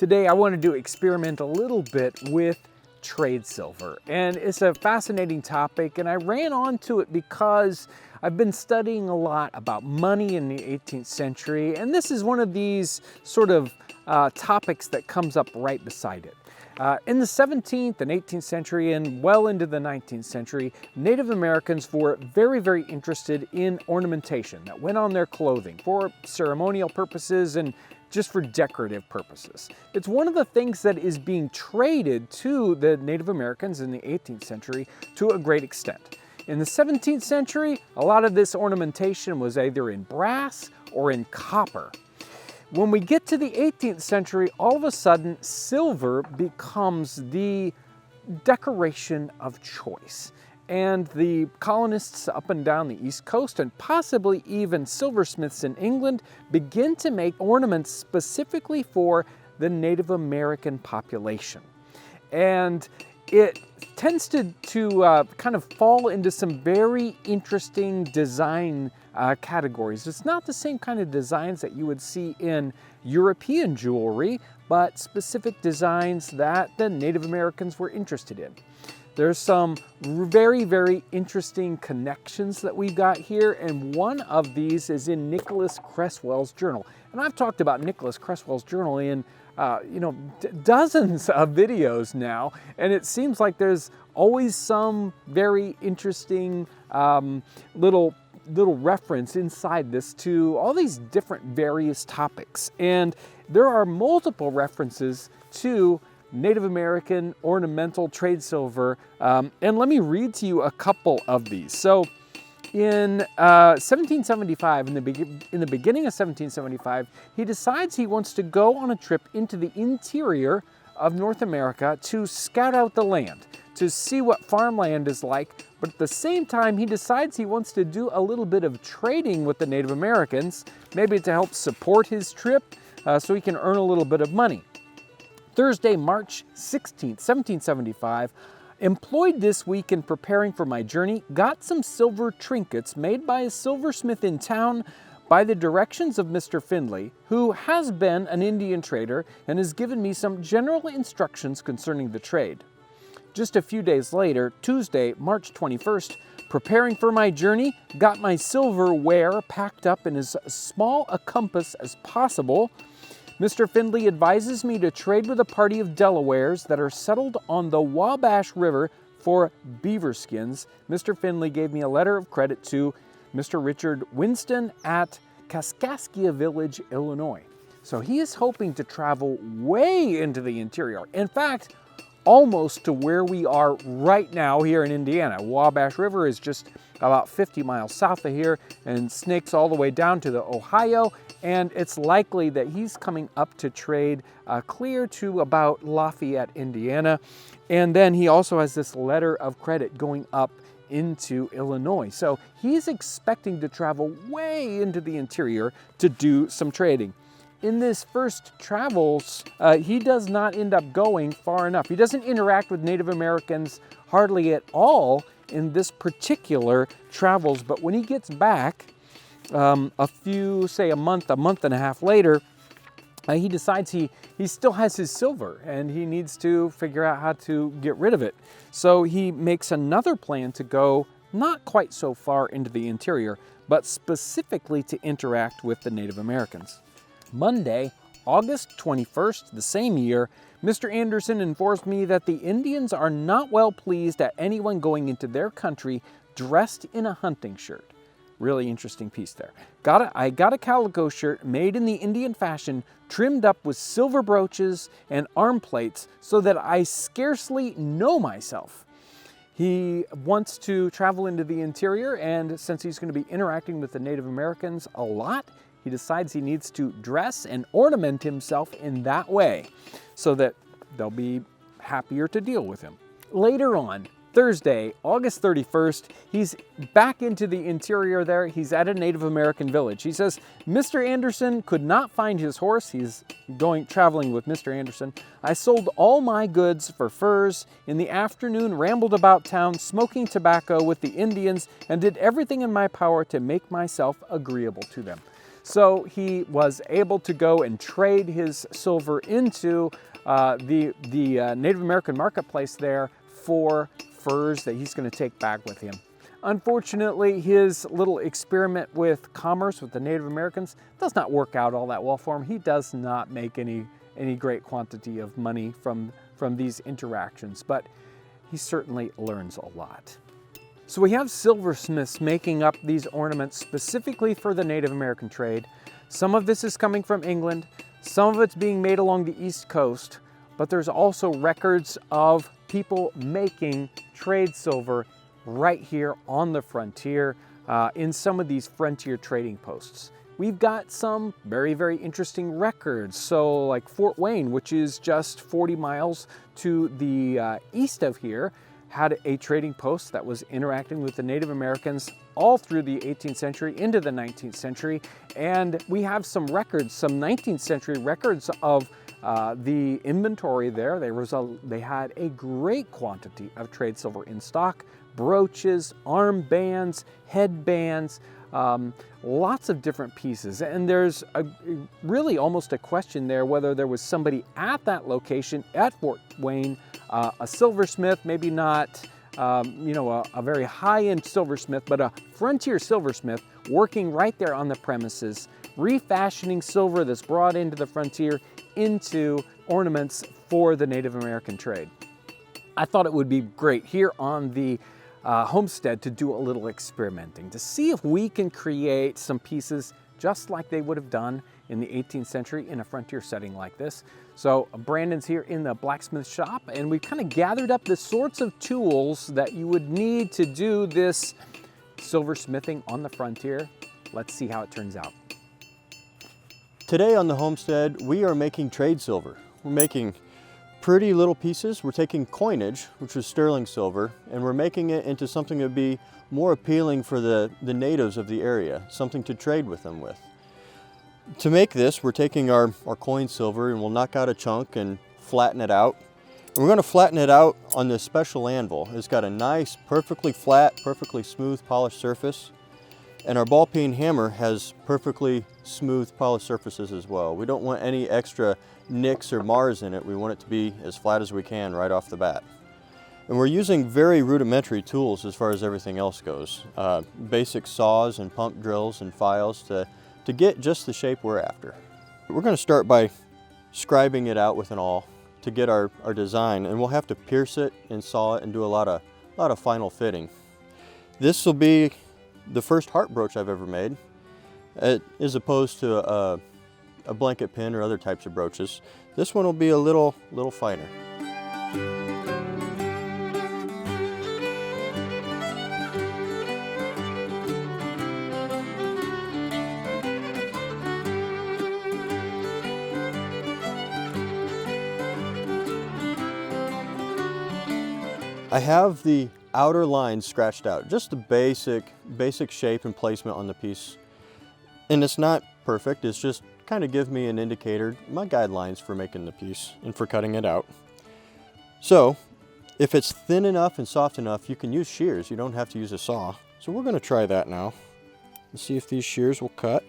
Today I wanted to experiment a little bit with trade silver, and it's a fascinating topic, and I ran onto it because I've been studying a lot about money in the 18th century, and this is one of these sort of topics that comes up right beside it. In the 17th and 18th century and well into the 19th century, Native Americans were very interested in ornamentation that went on their clothing for ceremonial purposes and just for decorative purposes. It's one of the things that is being traded to the Native Americans in the 18th century to a great extent. In the 17th century, a lot of this ornamentation was either in brass or in copper. When we get to the 18th century, all of a sudden, silver becomes the decoration of choice. And the colonists up and down the East Coast, and possibly even silversmiths in England, begin to make ornaments specifically for the Native American population. And it tends to kind of fall into some very interesting design categories. It's not the same kind of designs that you would see in European jewelry, but specific designs that the Native Americans were interested in. There's some very interesting connections that we've got here, and one of these is in Nicholas Creswell's journal. And I've talked about Nicholas Creswell's journal in dozens of videos now, and it seems like there's always some very interesting little reference inside this to all these different various topics. And there are multiple references to Native American ornamental trade silver, and let me read to you a couple of these. So in 1775, in the beginning of 1775, he decides he wants to go on a trip into the interior of North America to scout out the land, to see what farmland is like, but at the same time he decides he wants to do a little bit of trading with the Native Americans, maybe to help support his trip so he can earn a little bit of money. Thursday, March 16th, 1775, employed this week in preparing for my journey, got some silver trinkets made by a silversmith in town by the directions of Mr. Findlay, who has been an Indian trader and has given me some general instructions concerning the trade. Just a few days later, Tuesday, March 21st, preparing for my journey, got my silverware packed up in as small a compass as possible. Mr. Findlay advises me to trade with a party of Delawares that are settled on the Wabash River for beaver skins. Mr. Findlay gave me a letter of credit to Mr. Richard Winston at Kaskaskia Village, Illinois. So he is hoping to travel way into the interior. In fact, almost to where we are right now here in Indiana. Wabash River is just about 50 miles south of here and snakes all the way down to the Ohio, and it's likely that he's coming up to trade clear to about Lafayette, Indiana. And then he also has this letter of credit going up into Illinois. So he's expecting to travel way into the interior to do some trading. In this first travels, he does not end up going far enough. He doesn't interact with Native Americans hardly at all in this particular travels, but when he gets back, a month and a half later, he decides he still has his silver and he needs to figure out how to get rid of it. So he makes another plan to go not quite so far into the interior, but specifically to interact with the Native Americans. Monday, August 21st, the same year, Mr. Anderson informs me that the Indians are not well pleased at anyone going into their country dressed in a hunting shirt. Really interesting piece there. I got a calico shirt made in the Indian fashion, trimmed up with silver brooches and arm plates so that I scarcely know myself. He wants to travel into the interior, and since he's going to be interacting with the Native Americans a lot, he decides he needs to dress and ornament himself in that way so that they'll be happier to deal with him. Later on, Thursday, August 31st, he's back into the interior there. He's at a Native American village. He says, Mr. Anderson could not find his horse. He's traveling with Mr. Anderson. I sold all my goods for furs. In the afternoon, rambled about town, smoking tobacco with the Indians, and did everything in my power to make myself agreeable to them. So he was able to go and trade his silver into the Native American marketplace there for furs that he's going to take back with him. Unfortunately, his little experiment with commerce with the Native Americans does not work out all that well for him. He does not make any great quantity of money from these interactions, but he certainly learns a lot. So we have silversmiths making up these ornaments specifically for the Native American trade. Some of this is coming from England, some of it's being made along the East Coast, but there's also records of people making trade silver right here on the frontier in some of these frontier trading posts. We've got some very, very interesting records. So like Fort Wayne, which is just 40 miles to the east of here, had a trading post that was interacting with the Native Americans all through the 18th century into the 19th century. And we have some records, some 19th century records of the inventory there. They had a great quantity of trade silver in stock, brooches, armbands, headbands, lots of different pieces. And there's really almost a question there whether there was somebody at that location at Fort Wayne, a silversmith, maybe not a very high-end silversmith, but a frontier silversmith working right there on the premises, refashioning silver that's brought into the frontier into ornaments for the Native American trade. I thought it would be great here on the homestead to do a little experimenting, to see if we can create some pieces just like they would have done in the 18th century in a frontier setting like this. So Brandon's here in the blacksmith shop, and we've kind of gathered up the sorts of tools that you would need to do this silversmithing on the frontier. Let's see how it turns out. Today on the homestead, we are making trade silver. We're making pretty little pieces. We're taking coinage, which is sterling silver, and we're making it into something that would be more appealing for the natives of the area, something to trade with them with. To make this, we're taking our coin silver and we'll knock out a chunk and flatten it out. And we're going to flatten it out on this special anvil. It's got a nice, perfectly flat, perfectly smooth polished surface. And our ball peen hammer has perfectly smooth polished surfaces as well. We don't want any extra nicks or mars in it. We want it to be as flat as we can right off the bat. And we're using very rudimentary tools as far as everything else goes. Basic saws and pump drills and files to get just the shape we're after. We're going to start by scribing it out with an awl to get our design, and we'll have to pierce it and saw it and do a lot of final fitting. This will be the first heart brooch I've ever made, as opposed to a blanket pin or other types of brooches. This one will be a little finer. I have the outer lines scratched out, just the basic shape and placement on the piece. And it's not perfect, it's just kind of give me an indicator, my guidelines for making the piece and for cutting it out. So if it's thin enough and soft enough, you can use shears, you don't have to use a saw. So we're going to try that now. Let's see if these shears will cut.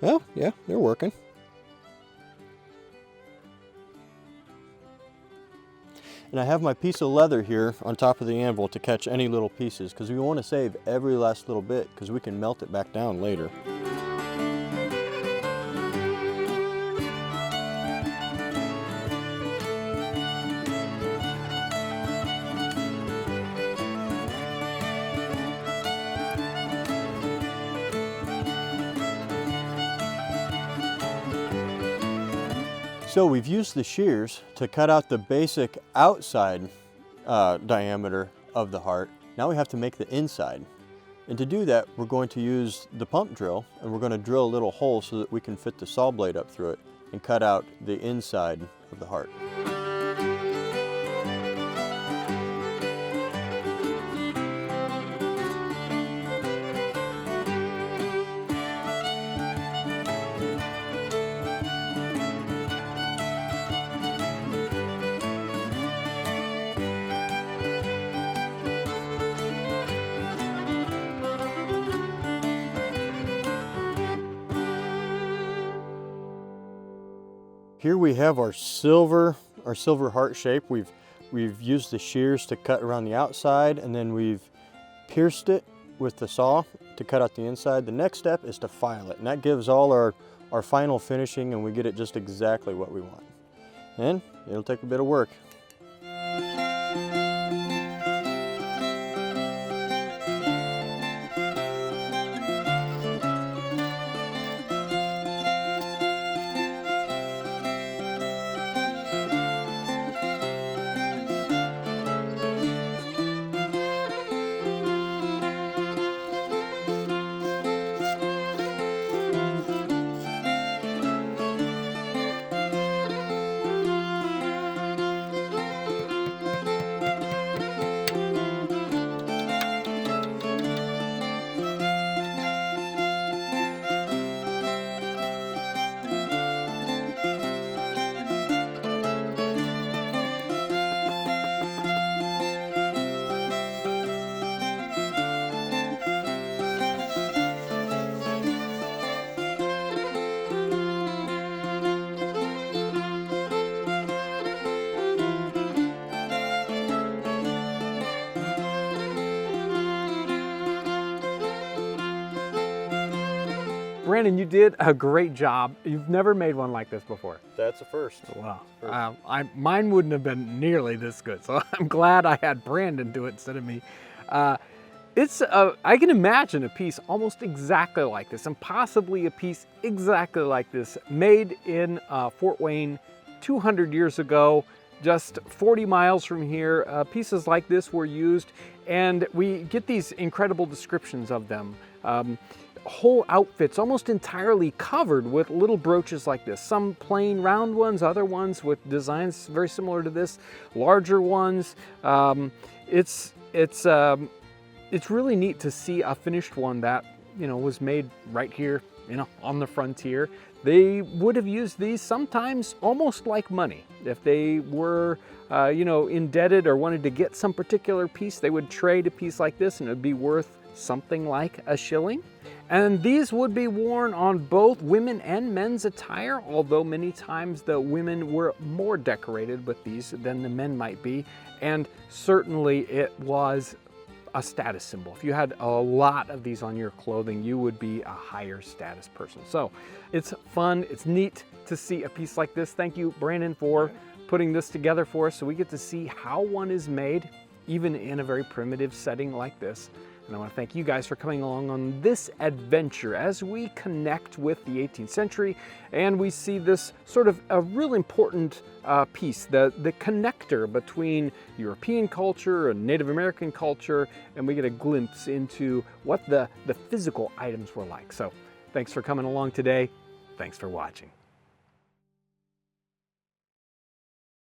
Well, yeah, they're working. And I have my piece of leather here on top of the anvil to catch any little pieces, because we want to save every last little bit because we can melt it back down later. So we've used the shears to cut out the basic outside diameter of the heart. Now we have to make the inside. And to do that, we're going to use the pump drill, and we're going to drill a little hole so that we can fit the saw blade up through it and cut out the inside of the heart. Here we have our silver heart shape. We've used the shears to cut around the outside, and then we've pierced it with the saw to cut out the inside. The next step is to file it, and that gives all our final finishing, and we get it just exactly what we want. And it'll take a bit of work. Brandon, you did a great job. You've never made one like this before. That's a first. Wow. Mine wouldn't have been nearly this good, so I'm glad I had Brandon do it instead of me. I can imagine a piece almost exactly like this, and possibly a piece exactly like this, made in Fort Wayne 200 years ago, just 40 miles from here. Pieces like this were used, and we get these incredible descriptions of them. Whole outfits almost entirely covered with little brooches like this. Some plain round ones, other ones with designs very similar to this, larger ones. It's really neat to see a finished one that, you know, was made right here, you know, on the frontier. They would have used these sometimes almost like money. If they were, you know, indebted or wanted to get some particular piece, they would trade a piece like this and it would be worth something like a shilling. And these would be worn on both women and men's attire, although many times the women were more decorated with these than the men might be. And certainly it was a status symbol. If you had a lot of these on your clothing, you would be a higher status person. So it's fun, it's neat to see a piece like this. Thank you, Brandon, for putting this together for us so we get to see how one is made, even in a very primitive setting like this. And I want to thank you guys for coming along on this adventure as we connect with the 18th century and we see this sort of a real important piece, the connector between European culture and Native American culture, and we get a glimpse into what the physical items were like. So thanks for coming along today. Thanks for watching.